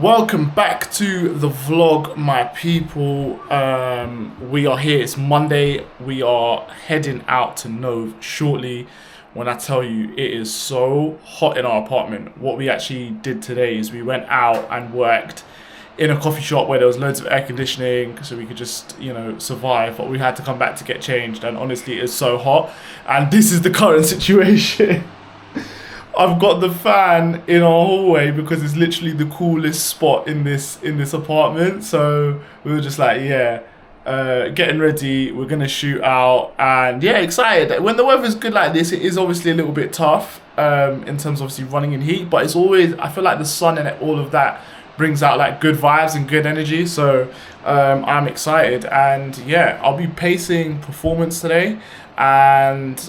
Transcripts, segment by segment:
Welcome back to the vlog, my people. We are here, it's Monday. We are heading out to Nove shortly. When I tell you it is so hot in our apartment, what we actually did today is we went out and worked in a coffee shop where there was loads of air conditioning so we could just, survive, but we had to come back to get changed, and honestly it's so hot. And this is the current situation. I've got the fan in our hallway because it's literally the coolest spot in this apartment. So we were just like, getting ready. We're gonna shoot out, and excited. When the weather's good like this, it is obviously a little bit tough in terms of obviously running in heat. But it's always, I feel like the sun and all of that brings out like good vibes and good energy. So I'm excited, and I'll be pacing performance today, and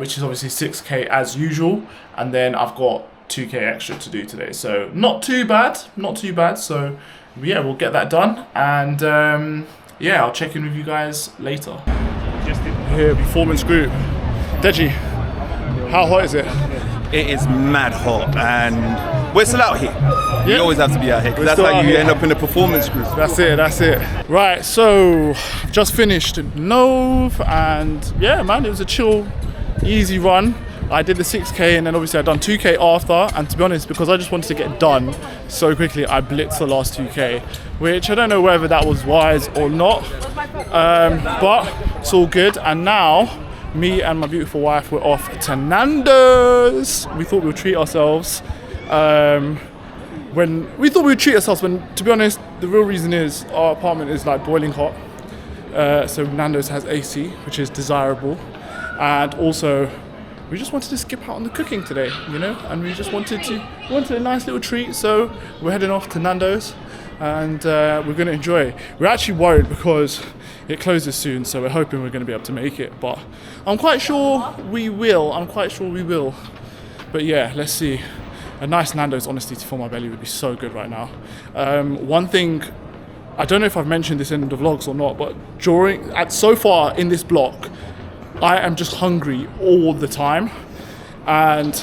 which is obviously 6K as usual. And then I've got 2K extra to do today. So not too bad. So we'll get that done. And I'll check in with you guys later. Here, performance group. Deji, how hot is it? It is mad hot, and we're still out here. You always have to be out here, because that's how you end up in the performance group. That's it. Right, so I've just finished Nove, and man, it was a chill, easy run. I did the 6K, and then obviously I'd done 2K after, and to be honest, because I just wanted to get done so quickly, I blitzed the last 2K, which I don't know whether that was wise or not, but it's all good. And now, me and my beautiful wife were off to Nando's. We thought we would treat ourselves, when, to be honest, the real reason is our apartment is like boiling hot, so Nando's has AC, which is desirable, and also we just wanted to skip out on the cooking today, and we just wanted a nice little treat, so we're heading off to Nando's, and we're going to enjoy. We're actually worried because it closes soon, so we're hoping we're going to be able to make it, but I'm quite sure we will. But let's see. A nice Nando's, honestly, to fill my belly would be so good right now. One thing, I don't know if I've mentioned this in the vlogs or not, but so far in this block, I am just hungry all the time, and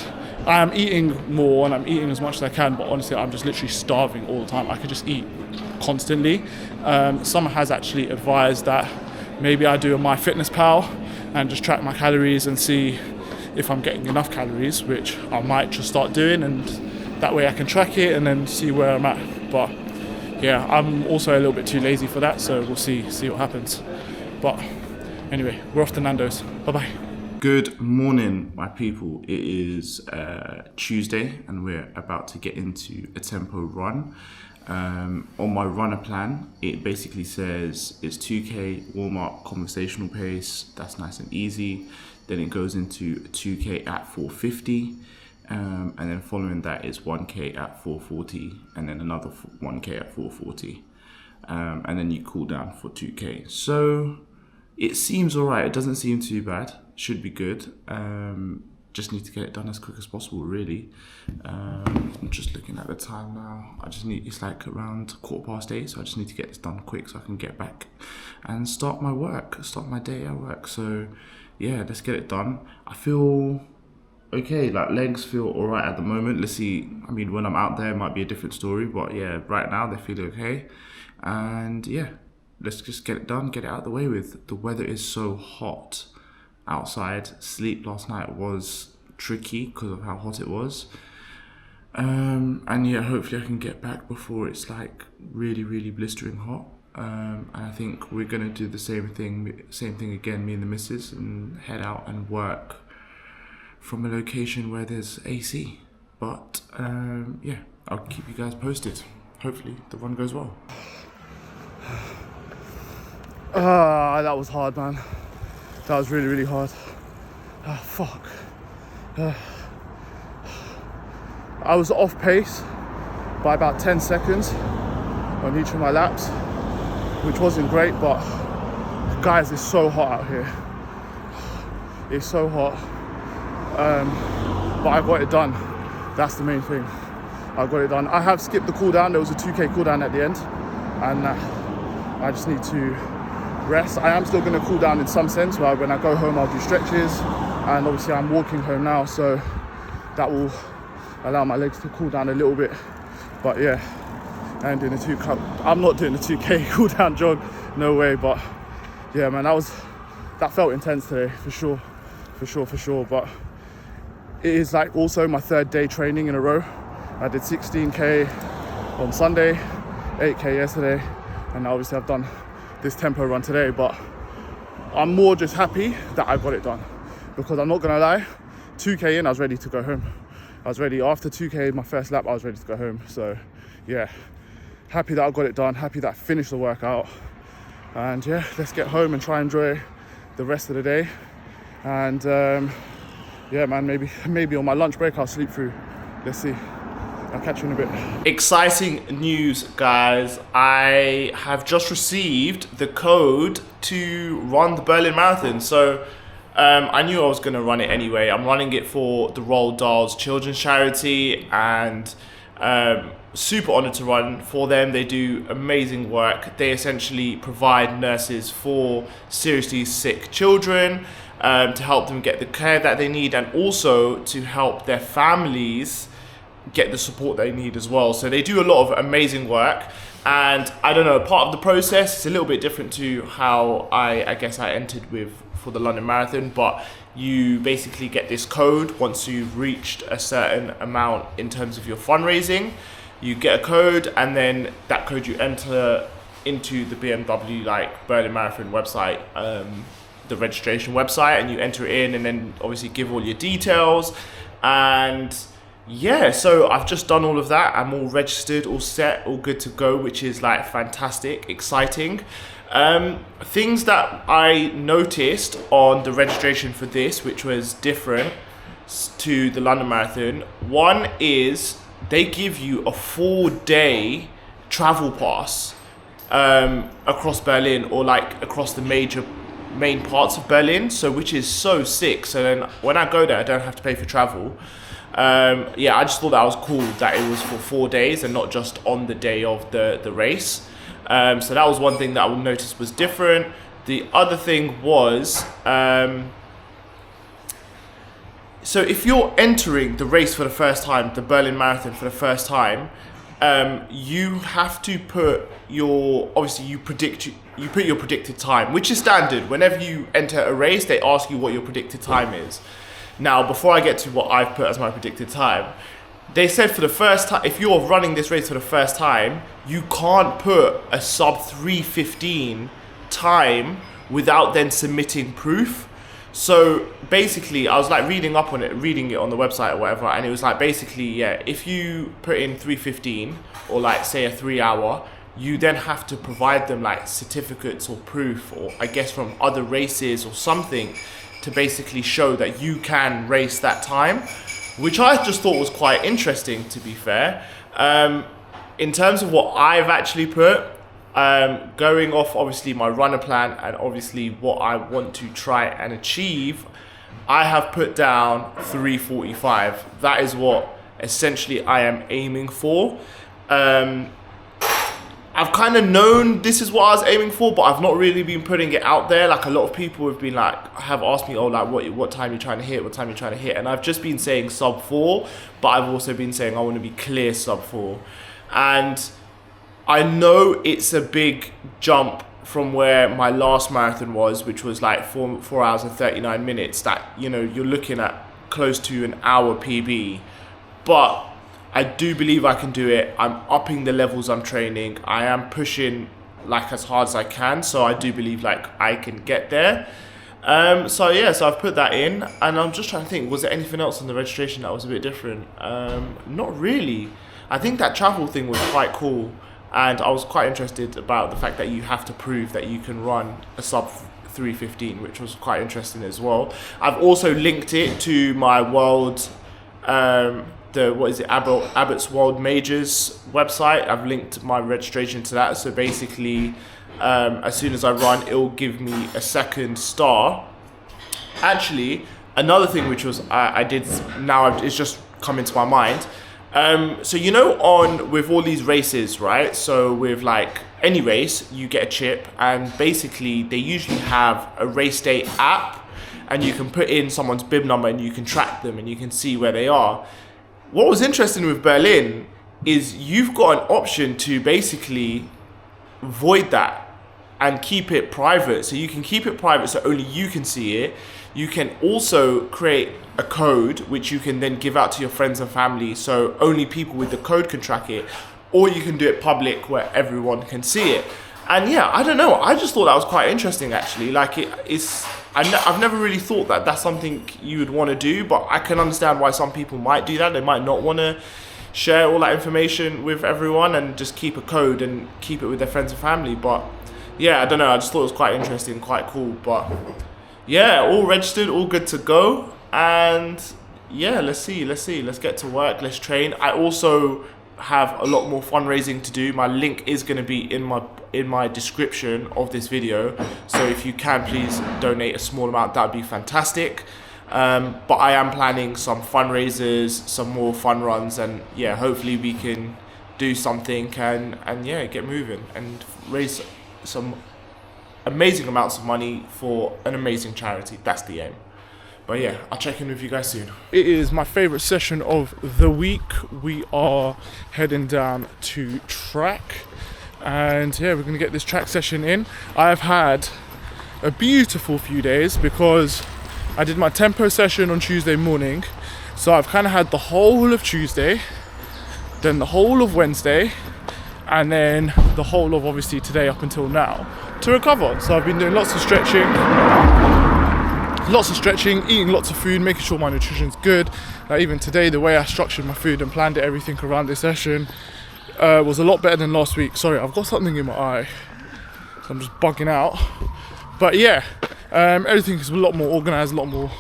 I am eating more and I'm eating as much as I can, but honestly I'm just literally starving all the time. I could just eat constantly. Someone has actually advised that maybe I do a MyFitnessPal and just track my calories and see if I'm getting enough calories, which I might just start doing, and that way I can track it and then see where I'm at. But I'm also a little bit too lazy for that, so we'll see what happens. But anyway, we're off to Nando's. Bye-bye. Good morning, my people. It is Tuesday, and we're about to get into a tempo run. On my runner plan, it basically says it's 2K warm-up conversational pace. That's nice and easy. Then it goes into 2K at 450. And then following that is 1K at 440, and then another 1K at 440. And then you cool down for 2K. So it seems alright. It doesn't seem too bad. Should be good. Just need to get it done as quick as possible, really. I'm just looking at the time now. It's like around 8:15, so I just need to get this done quick so I can get back and start my day at work. So let's get it done. I feel okay, like legs feel alright at the moment. Let's see, when I'm out there it might be a different story, but right now they feel okay. And let's just get it done, get it out of the way with. The weather is so hot outside. Sleep last night was tricky because of how hot it was. And hopefully I can get back before it's like really, really blistering hot. And I think we're gonna do the same thing again, me and the missus, and head out and work from a location where there's AC. But I'll keep you guys posted. Hopefully the run goes well. That was hard, man. That was really, really hard. Fuck. I was off pace by about 10 seconds on each of my laps, which wasn't great, but guys, it's so hot out here. It's so hot. But I got it done. That's the main thing. I got it done. I have skipped the cool down. There was a 2K cool down at the end, and I just need to rest. I am still going to cool down in some sense, where when I go home I'll do stretches, and obviously I'm walking home now, so that will allow my legs to cool down a little bit. But and doing a 2K. I'm not doing a 2K cool down jog, no way. But yeah, man, that felt intense today for sure. But it is like also my 3rd day training in a row. I did 16K on Sunday, 8K yesterday, and obviously I've done this tempo run today. But I'm more just happy that I got it done, because I'm not gonna lie, 2K in, I was ready to go home. I was ready after 2K, my first lap, I was ready to go home. So yeah, happy that I got it done, happy that I finished the workout. And yeah, let's get home and try and enjoy the rest of the day. And yeah, man, maybe on my lunch break I'll sleep through. Let's see. I'll catch you in a bit. Exciting news, guys. I have just received the code to run the Berlin Marathon. So I knew I was going to run it anyway. I'm running it for the Roald Dahl's Children's Charity, and super honored to run for them. They do amazing work. They essentially provide nurses for seriously sick children to help them get the care that they need, and also to help their families get the support they need as well. So they do a lot of amazing work, and I don't know, part of the process is a little bit different to how I guess I entered for the London Marathon, but you basically get this code once you've reached a certain amount in terms of your fundraising. You get a code, and then that code you enter into the BMW like Berlin Marathon website, the registration website, and you enter it in, and then obviously give all your details. And yeah, so I've just done all of that. I'm all registered, all set, all good to go, which is like fantastic, exciting. Things that I noticed on the registration for this, which was different to the London Marathon. One is they give you a 4-day travel pass across Berlin, or like across the main parts of Berlin, so which is so sick. So then when I go there, I don't have to pay for travel. Yeah, I just thought that was cool that it was for 4 days and not just on the day of the race. So that was one thing that I noticed was different. The other thing was, so if you're entering the race for the first time, the Berlin Marathon for the first time, you have to put your, obviously you put your predicted time, which is standard. Whenever you enter a race, they ask you what your predicted time is. Now, before I get to what I've put as my predicted time, they said for the first time, if you're running this race for the first time, you can't put a sub 3:15 time without then submitting proof. So basically, I was like reading it on the website or whatever, and it was like basically, yeah, if you put in 3:15 or like say a 3 hour, you then have to provide them like certificates or proof, or I guess from other races or something, to basically show that you can race that time, which I just thought was quite interesting, to be fair. In terms of what I've actually put, going off obviously my runner plan and obviously what I want to try and achieve, I have put down 3:45. That is what essentially I am aiming for. I've kind of known this is what I was aiming for, but I've not really been putting it out there. Like a lot of people have been like, have asked me, oh, like what time you're trying to hit, and I've just been saying sub 4, but I've also been saying I want to be clear sub 4. And I know it's a big jump from where my last marathon was, which was like 4 hours and 39 minutes, that, you know, you're looking at close to an hour PB, but I do believe I can do it. I'm upping the levels I'm training. I am pushing like as hard as I can. So I do believe like I can get there. So yeah, so I've put that in, and I'm just trying to think, was there anything else in the registration that was a bit different? Not really. I think that travel thing was quite cool, and I was quite interested about the fact that you have to prove that you can run a sub 3:15, which was quite interesting as well. I've also linked it to my world, Abbott's World Majors website. I've linked my registration to that. So basically, as soon as I run, it'll give me a second star. Actually, another thing which was I did now, it's just come into my mind. So you know, with all these races, right? So with like any race, you get a chip, and basically they usually have a race day app, and you can put in someone's bib number and you can track them and you can see where they are. What was interesting with Berlin, is you've got an option to basically void that and keep it private. So you can keep it private so only you can see it. You can also create a code which you can then give out to your friends and family so only people with the code can track it, or you can do it public where everyone can see it. And yeah, I don't know, I just thought that was quite interesting actually. Like I've never really thought that that's something you would want to do, but I can understand why some people might do that. They might not want to share all that information with everyone and just keep a code and keep it with their friends and family. But yeah, I don't know, I just thought it was quite interesting, quite cool. But yeah, all registered, all good to go. And yeah, let's get to work, let's train. I also have a lot more fundraising to do. My link is going to be in my description of this video, so if you can please donate a small amount, that would be fantastic. But I am planning some fundraisers, some more fun runs, and yeah, hopefully we can do something and yeah, get moving and raise some amazing amounts of money for an amazing charity. That's the aim. But yeah, I'll check in with you guys soon. It is my favourite session of the week. We are heading down to track, and yeah, we're going to get this track session in. I've had a beautiful few days because I did my tempo session on Tuesday morning, so I've kind of had the whole of Tuesday, then the whole of Wednesday, and then the whole of obviously today up until now to recover. So I've been doing lots of stretching, eating lots of food, making sure my nutrition's good. Like even today, the way I structured my food and planned everything around this session was a lot better than last week. Sorry, I've got something in my eye, so I'm just bugging out. But yeah, everything is a lot more organised, a lot more,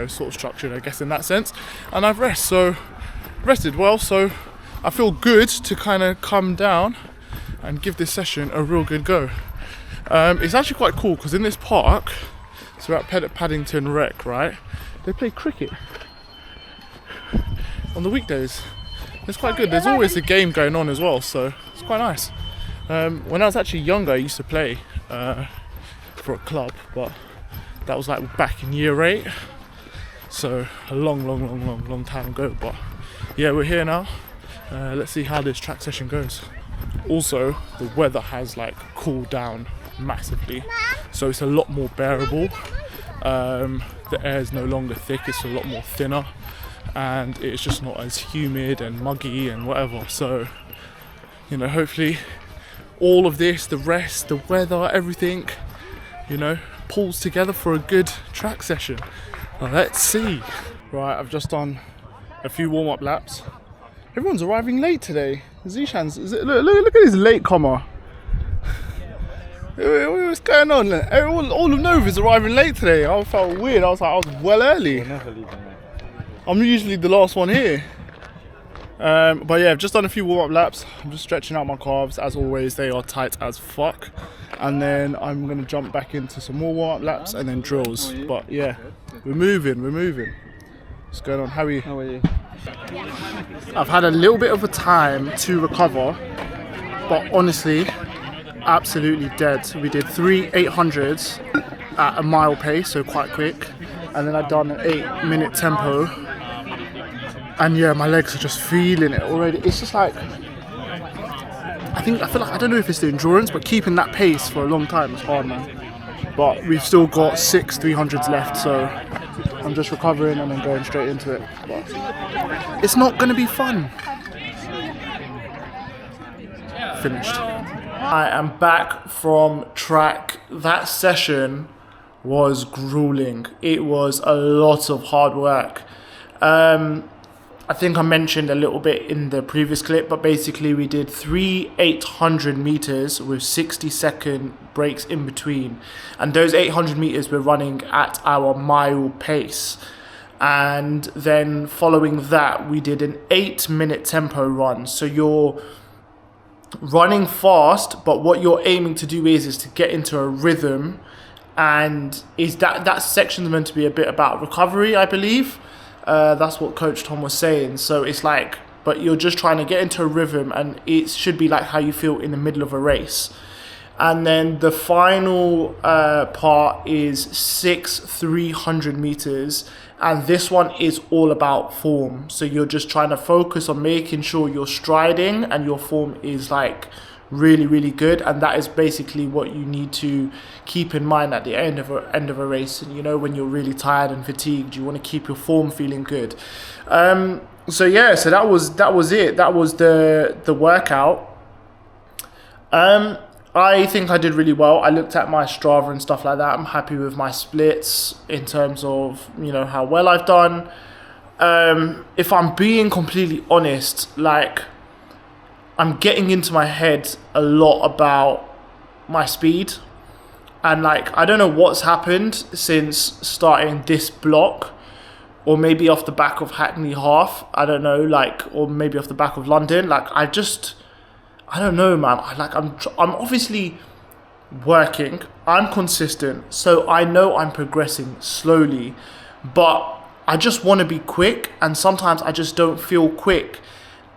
sort of structured, I guess, in that sense. And I've rested well, so I feel good to kind of come down and give this session a real good go. It's actually quite cool because in this park, so we're at Paddington Rec, right? They play cricket on the weekdays. It's quite good. There's always a game going on as well, so it's quite nice. When I was actually younger, I used to play for a club, but that was like back in year 8, so a long time ago. But yeah, we're here now. Let's see how this track session goes. Also, the weather has like cooled down massively, so it's a lot more bearable. The air is no longer thick, it's a lot more thinner, and it's just not as humid and muggy and whatever. So hopefully all of this, the rest, the weather, everything pulls together for a good track session. Well, let's see. Right, I've just done a few warm-up laps. Everyone's arriving late today. Zishan's, look at this latecomer. What's going on? All of Nova's arriving late today. I felt weird. I was well early. I'm usually the last one here. But yeah, I've just done a few warm-up laps. I'm just stretching out my calves. As always, they are tight as fuck. And then I'm going to jump back into some more warm-up laps and then drills. But yeah, we're moving. What's going on? How are you? I've had a little bit of a time to recover, but honestly, absolutely dead. We did 3 800s at a mile pace, so quite quick, and then I've done an 8-minute tempo, and yeah, my legs are just feeling it already. It's just like, I feel like, I don't know if it's the endurance, but keeping that pace for a long time is hard, man. But we've still got 6 300s left, so I'm just recovering and then going straight into it. But it's not going to be fun. Finished. I am back from track. That session was grueling. It was a lot of hard work. I think I mentioned a little bit in the previous clip, but basically we did 3 800 meters with 60-second breaks in between. And those 800 meters we're running at our mile pace. And then following that, we did an 8-minute tempo run. So you're running fast, but what you're aiming to do is to get into a rhythm. And is that section's meant to be a bit about recovery, I believe. That's what Coach Tom was saying. So it's like, but you're just trying to get into a rhythm, and it should be like how you feel in the middle of a race. And then the final part is 300 meters. And this one is all about form. So you're just trying to focus on making sure you're striding and your form is like really, really good. And that is basically what you need to keep in mind at the end of a race. And you know, when you're really tired and fatigued, you want to keep your form feeling good. So that was it. That was the workout. I think I did really well. I looked at my Strava and stuff like that. I'm happy with my splits in terms of, you know, how well I've done. If I'm being completely honest, like, I'm getting into my head a lot about my speed. And like, I don't know what's happened since starting this block, or maybe off the back of Hackney Half. I don't know, like, or maybe off the back of London. Like, I don't know, man. I'm obviously working. I'm consistent, so I know I'm progressing slowly, but I just want to be quick, and sometimes I just don't feel quick.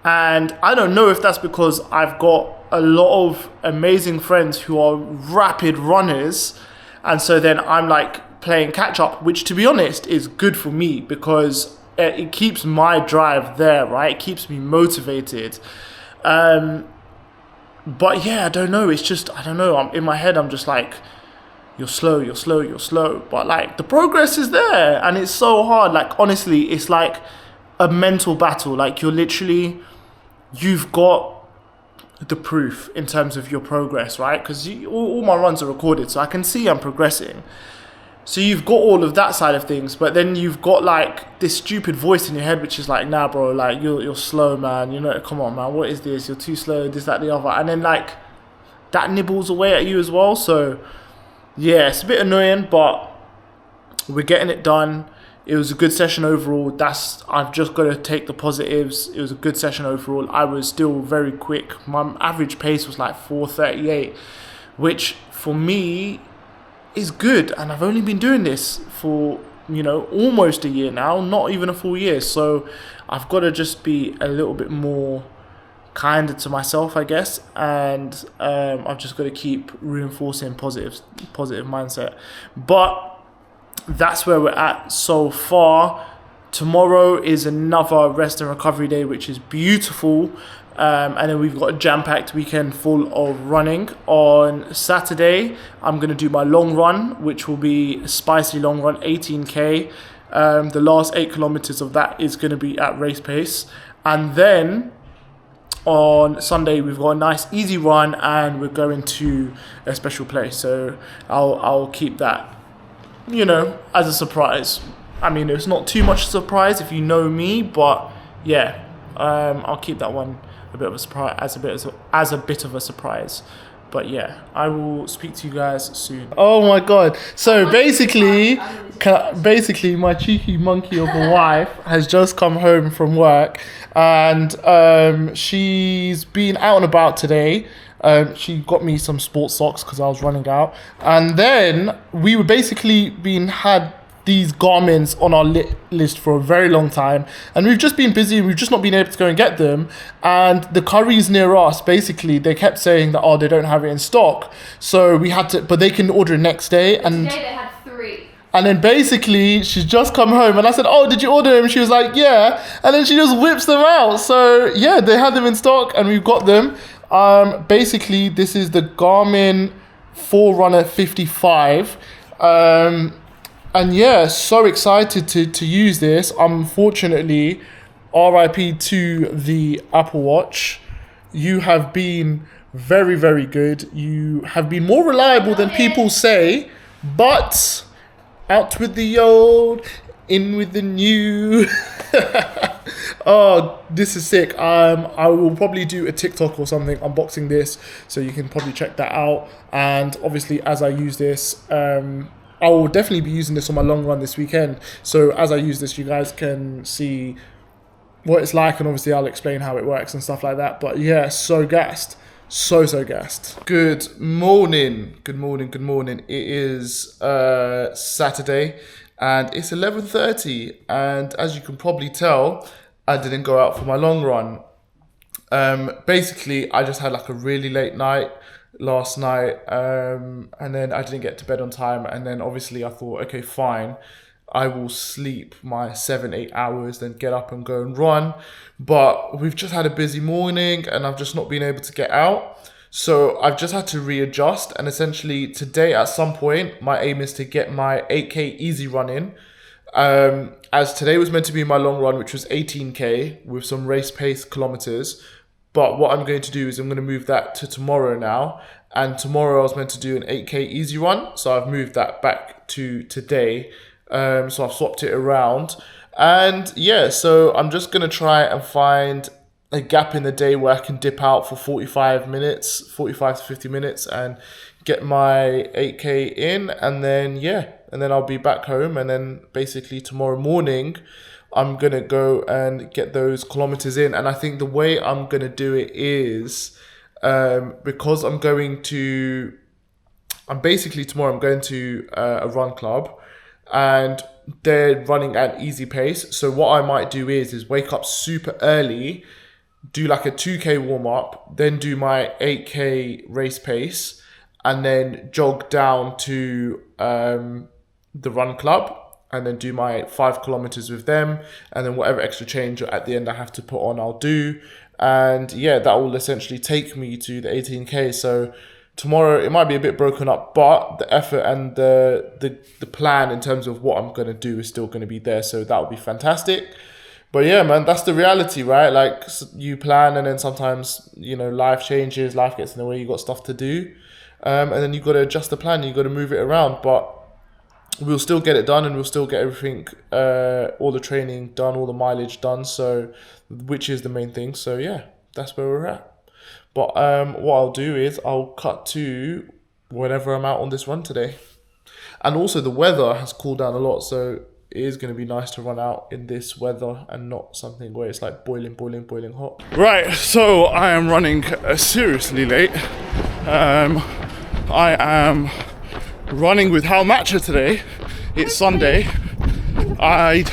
And I don't know if that's because I've got a lot of amazing friends who are rapid runners, and so then I'm like playing catch up, which, to be honest, is good for me because it keeps my drive there, right? It keeps me motivated. But yeah, I don't know. It's just, I don't know. I'm in my head. I'm just like, you're slow. But like, the progress is there, and it's so hard. Like, honestly, it's like a mental battle. Like, you've got the proof in terms of your progress, right? Because all my runs are recorded, so I can see I'm progressing. So you've got all of that side of things, but then you've got like this stupid voice in your head, which is like, nah, bro, like you're slow, man. You know, come on, man. What is this? You're too slow. This, that, the other, and then like that nibbles away at you as well. So yeah, it's a bit annoying, but we're getting it done. It was a good session overall. I've just got to take the positives. It was a good session overall. I was still very quick. My average pace was like 4:38, which for me is good, and I've only been doing this for, you know, almost a year now, not even a full year. So I've got to just be a little bit more kinder to myself, I guess, and I've just got to keep reinforcing positive mindset. But that's where we're at so far. Tomorrow is another rest and recovery day, which is beautiful. And then we've got a jam-packed weekend full of running. On Saturday, I'm going to do my long run, which will be a spicy long run, 18k. The last 8 kilometers of that is going to be at race pace. And then on Sunday, we've got a nice easy run, and we're going to a special place. So I'll keep that, you know, as a surprise. I mean, it's not too much surprise if you know me, but yeah, I'll keep that one a bit of a surprise, as a bit of a surprise. But yeah, I will speak to you guys soon. Oh my god! So basically, my cheeky monkey of a wife has just come home from work, and she's been out and about today. She got me some sports socks because I was running out, and then we were basically had these Garmins on our list for a very long time, and we've just been busy. We've just not been able to go and get them. And the curries near us, basically, they kept saying that they don't have it in stock, so we had to. But they can order it next day. And today they had 3. And then basically she's just come home, and I said, "Oh, did you order them?" She was like, "Yeah." And then she just whips them out. So yeah, they had them in stock, and we've got them. Basically, this is the Garmin Forerunner 55. And yeah, so excited to use this. Unfortunately, RIP to the Apple Watch. You have been very, very good. You have been more reliable than people say, but out with the old, in with the new. Oh, this is sick. I will probably do a TikTok or something unboxing this, so you can probably check that out. And obviously, as I use this, I will definitely be using this on my long run this weekend. So as I use this, you guys can see what it's like, and obviously I'll explain how it works and stuff like that. But yeah, so gassed. So gassed. Good morning. It is Saturday, and it's 11:30. And as you can probably tell, I didn't go out for my long run. Basically, I just had like a really late night. last night, and then I didn't get to bed on time, and then obviously I thought, okay, fine, I will sleep my 7-8 hours, then get up and go and run. But we've just had a busy morning and I've just not been able to get out. So I've just had to readjust, and essentially today at some point, my aim is to get my 8K easy run in. As today was meant to be my long run, which was 18K with some race pace kilometers. But what I'm going to do is I'm going to move that to tomorrow now. And tomorrow I was meant to do an 8K easy run. So I've moved that back to today. So I've swapped it around. And yeah, so I'm just going to try and find a gap in the day where I can dip out for 45 to 50 minutes and get my 8K in. And then, yeah, and then I'll be back home. And then basically tomorrow morning, I'm going to go and get those kilometers in. And I think the way I'm going to do it is because tomorrow I'm going to a run club, and they're running at easy pace. So what I might do is wake up super early, do like a 2K warm up, then do my 8K race pace, and then jog down to the run club, and then do my 5 kilometers with them, and then whatever extra change at the end I have to put on, I'll do. And yeah, that will essentially take me to the 18K. So tomorrow it might be a bit broken up, but the effort and the plan in terms of what I'm going to do is still going to be there. So that will be fantastic. But yeah, man, that's the reality, right? Like, you plan, and then sometimes, life changes, life gets in the way, you got stuff to do. And then you got to adjust the plan, you got to move it around. But we'll still get it done, and we'll still get everything, all the training done, all the mileage done. So, which is the main thing. So yeah, that's where we're at. But what I'll do is I'll cut to whenever I'm out on this run today. And also the weather has cooled down a lot, so it is going to be nice to run out in this weather and not something where it's like boiling hot. Right, so I am running seriously late. I am running with How Matcha today. It's Sunday. I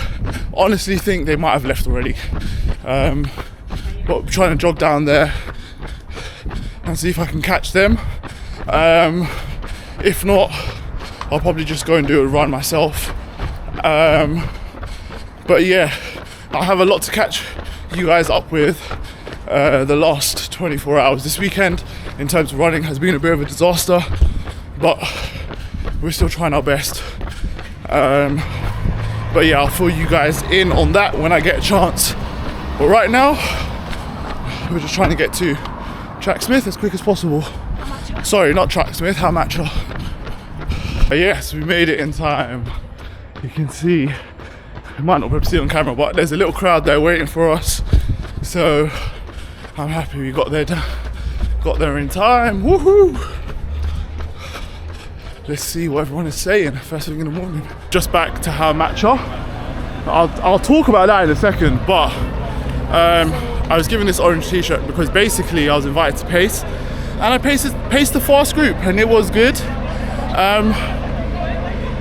honestly think they might have left already. But I'm trying to jog down there and see if I can catch them. If not, I'll probably just go and do a run myself. But yeah, I have a lot to catch you guys up with. The last 24 hours this weekend in terms of running has been a bit of a disaster, but we're still trying our best. But yeah, I'll fill you guys in on that when I get a chance. But right now, we're just trying to get to Tracksmith as quick as possible. Sorry, not Tracksmith, How Matcha. Yes, we made it in time. You can see, you might not be able to see it on camera, but there's a little crowd there waiting for us. So I'm happy we got there in time. Woohoo! Let's see what everyone is saying first thing in the morning. Just back to How Matcha. I'll talk about that in a second, but I was given this orange t-shirt because basically I was invited to pace, and I paced the fast group, and it was good.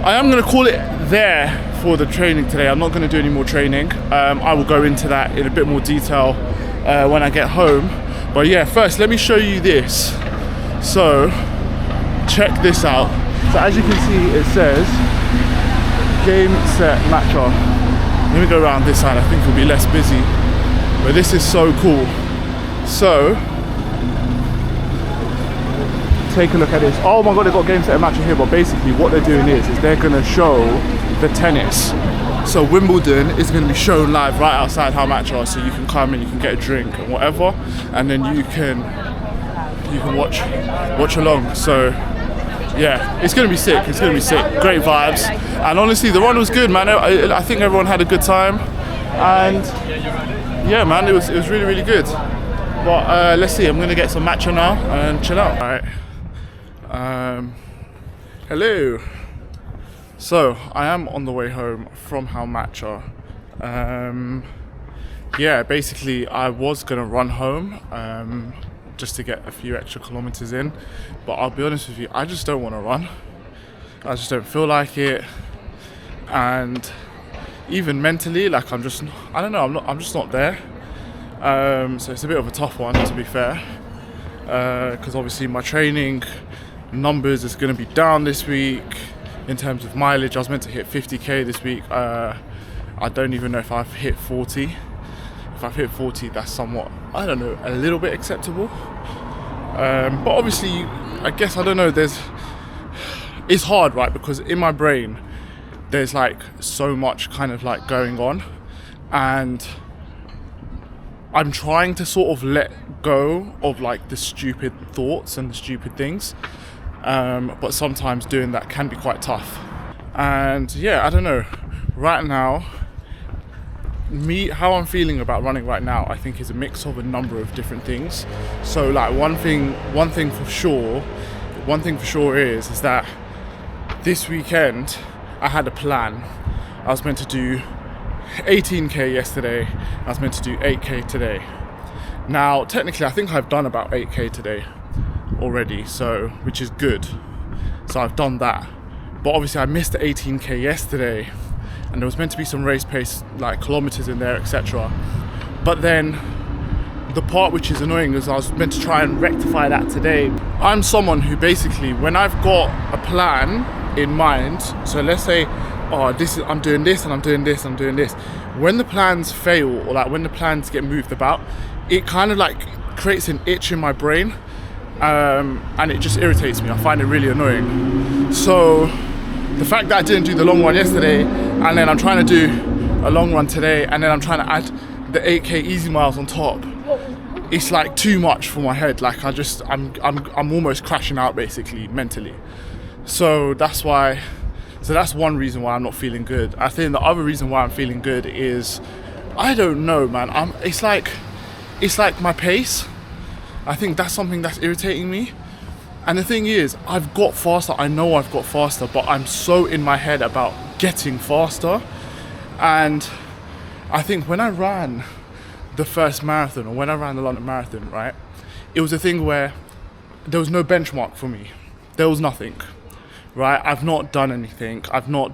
I am going to call it there for the training today. I'm not going to do any more training. I will go into that in a bit more detail when I get home. But yeah, first let me show you this. So check this out. So as you can see, it says game, set, matcha. Let me go around this side. I think it'll be less busy. But this is so cool. So take a look at this. Oh my god, they've got game, set, and matcha here. But basically what they're doing is they're going to show the tennis. So Wimbledon is going to be shown live right outside How Matcha. So you can come and you can get a drink and whatever, and then you can watch along. So yeah, it's going to be sick. It's going to be sick. Great vibes. And honestly, the run was good, man. I think everyone had a good time. And yeah, man, it was really, really good. But let's see. I'm going to get some matcha now and chill out. All right. Hello. So I am on the way home from How Matcha. Yeah, basically I was going to run home. Just to get a few extra kilometers in, but I'll be honest with you, I just don't want to run. I just don't feel like it, and even mentally, like I don't know, I'm just not there. So it's a bit of a tough one, to be fair. because obviously my training numbers is going to be down this week in terms of mileage. I was meant to hit 50k this week. I don't even know if I've hit 40. If I've hit 40, that's somewhat, I don't know, a little bit acceptable. But obviously, I guess, I don't know, it's hard, right? Because in my brain, there's like so much kind of like going on, and I'm trying to sort of let go of like the stupid thoughts and the stupid things. But sometimes doing that can be quite tough. And yeah, I don't know, right now, how I'm feeling about running right now, I think is a mix of a number of different things. So like one thing for sure is that this weekend I had a plan. I was meant to do 18k yesterday, I was meant to do 8k today. Now technically I think I've done about 8k today already, so which is good. So I've done that. But obviously I missed the 18k yesterday, and there was meant to be some race pace, like kilometers in there, etc. But then the part which is annoying is I was meant to try and rectify that today. I'm someone who basically, when I've got a plan in mind, so let's say, I'm doing this and I'm doing this, I'm doing this. When the plans fail, or like when the plans get moved about, it kind of like creates an itch in my brain, and it just irritates me. I find it really annoying. So the fact that I didn't do the long one yesterday, and then I'm trying to do a long run today, and then I'm trying to add the 8k easy miles on top, it's like too much for my head. Like I'm almost crashing out basically mentally. So that's one reason why I'm not feeling good. I think the other reason why I'm feeling good is, I don't know, man. It's like my pace. I think that's something that's irritating me. And the thing is, I've got faster. I know I've got faster, but I'm so in my head about getting faster. And I think when I ran the first marathon, or when I ran the London Marathon, right, it was a thing where there was no benchmark for me. There was nothing, right? I've not done anything.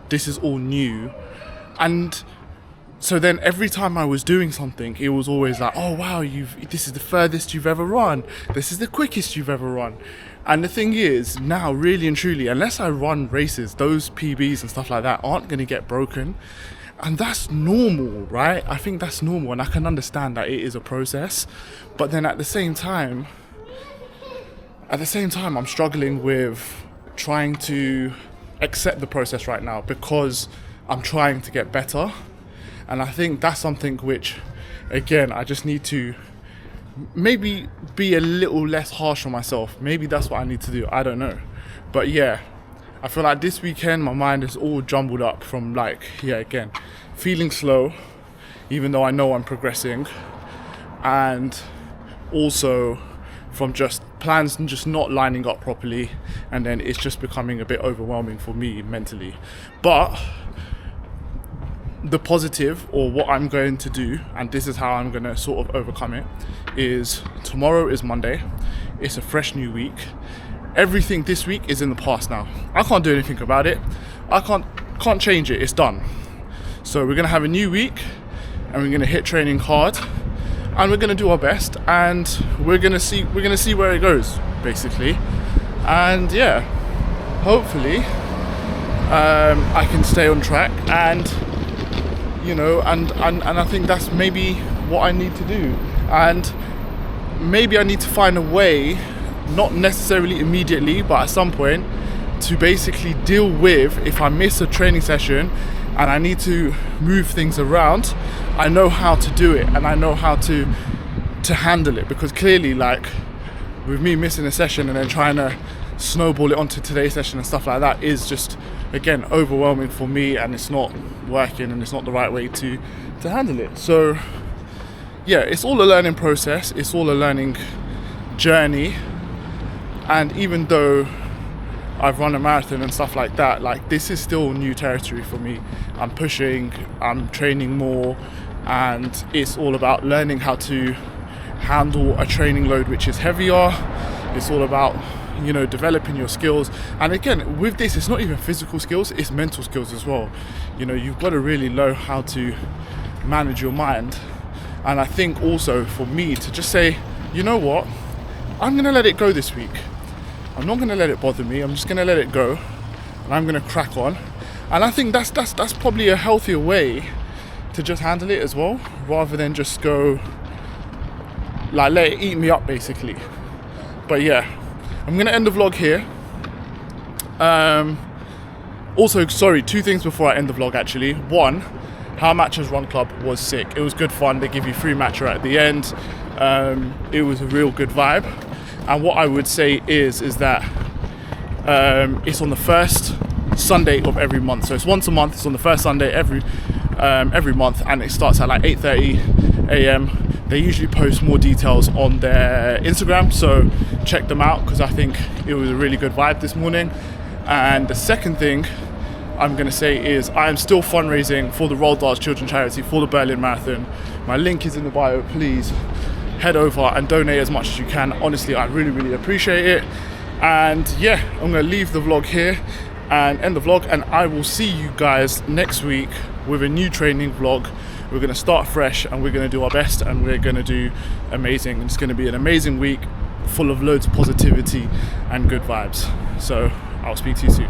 This is all new. And so then every time I was doing something, it was always like, oh wow, this is the furthest you've ever run. This is the quickest you've ever run. And the thing is, now really and truly, unless I run races, those PBs and stuff like that aren't going to get broken. And that's normal, right? I think that's normal, and I can understand that it is a process. But then at the same time, I'm struggling with trying to accept the process right now, because I'm trying to get better. And I think that's something which, again, I just need to maybe be a little less harsh on myself. Maybe that's what I need to do. I don't know. But yeah, I feel like this weekend my mind is all jumbled up from again, feeling slow, even though I know I'm progressing, and also from just plans just not lining up properly, and then it's just becoming a bit overwhelming for me mentally. But the positive, or what I'm going to do, and this is how I'm going to sort of overcome it, is tomorrow is Monday. It's a fresh new week. Everything this week is in the past now. I can't do anything about it. I can't change it. It's done. So we're going to have a new week, and we're going to hit training hard, and we're going to do our best, and we're going to see where it goes basically. And yeah, hopefully I can stay on track, and I think that's maybe what I need to do. And maybe I need to find a way, not necessarily immediately, but at some point, to basically deal with if I miss a training session and I need to move things around. I know how to do it, and I know how to handle it, because clearly, like, with me missing a session and then trying to snowball it onto today's session and stuff like that is just, again, overwhelming for me, and it's not working, and it's not the right way to handle it. So yeah, it's all a learning process, it's all a learning journey. And even though I've run a marathon and stuff like that, like, this is still new territory for me. I'm pushing, I'm training more, and it's all about learning how to handle a training load which is heavier. It's all about, developing your skills. And again, with this, it's not even physical skills, it's mental skills as well. You've got to really know how to manage your mind. And I think also for me to just say, you know what, I'm gonna let it go this week. I'm not gonna let it bother me. I'm just gonna let it go, and I'm gonna crack on. And I think that's probably a healthier way to just handle it as well, rather than just go like let it eat me up basically. But yeah, I'm gonna end the vlog here. Also, sorry, 2 things before I end the vlog actually. One, How Matchers Run Club was sick. It was good fun. They give you free matcha at the end. It was a real good vibe. And what I would say is that it's on the first Sunday of every month. So it's once a month. It's on the first Sunday every month, and it starts at like 8:30 a.m. They usually post more details on their Instagram, so check them out because I think it was a really good vibe this morning. And the second thing I'm going to say is I am still fundraising for the Roald Dahl's Children's Charity for the Berlin Marathon. My link is in the bio. Please head over and donate as much as you can. Honestly, I really, really appreciate it. And yeah, I'm going to leave the vlog here and end the vlog, and I will see you guys next week with a new training vlog. We're going to start fresh and we're going to do our best and we're going to do amazing. It's going to be an amazing week full of loads of positivity and good vibes. So I'll speak to you soon.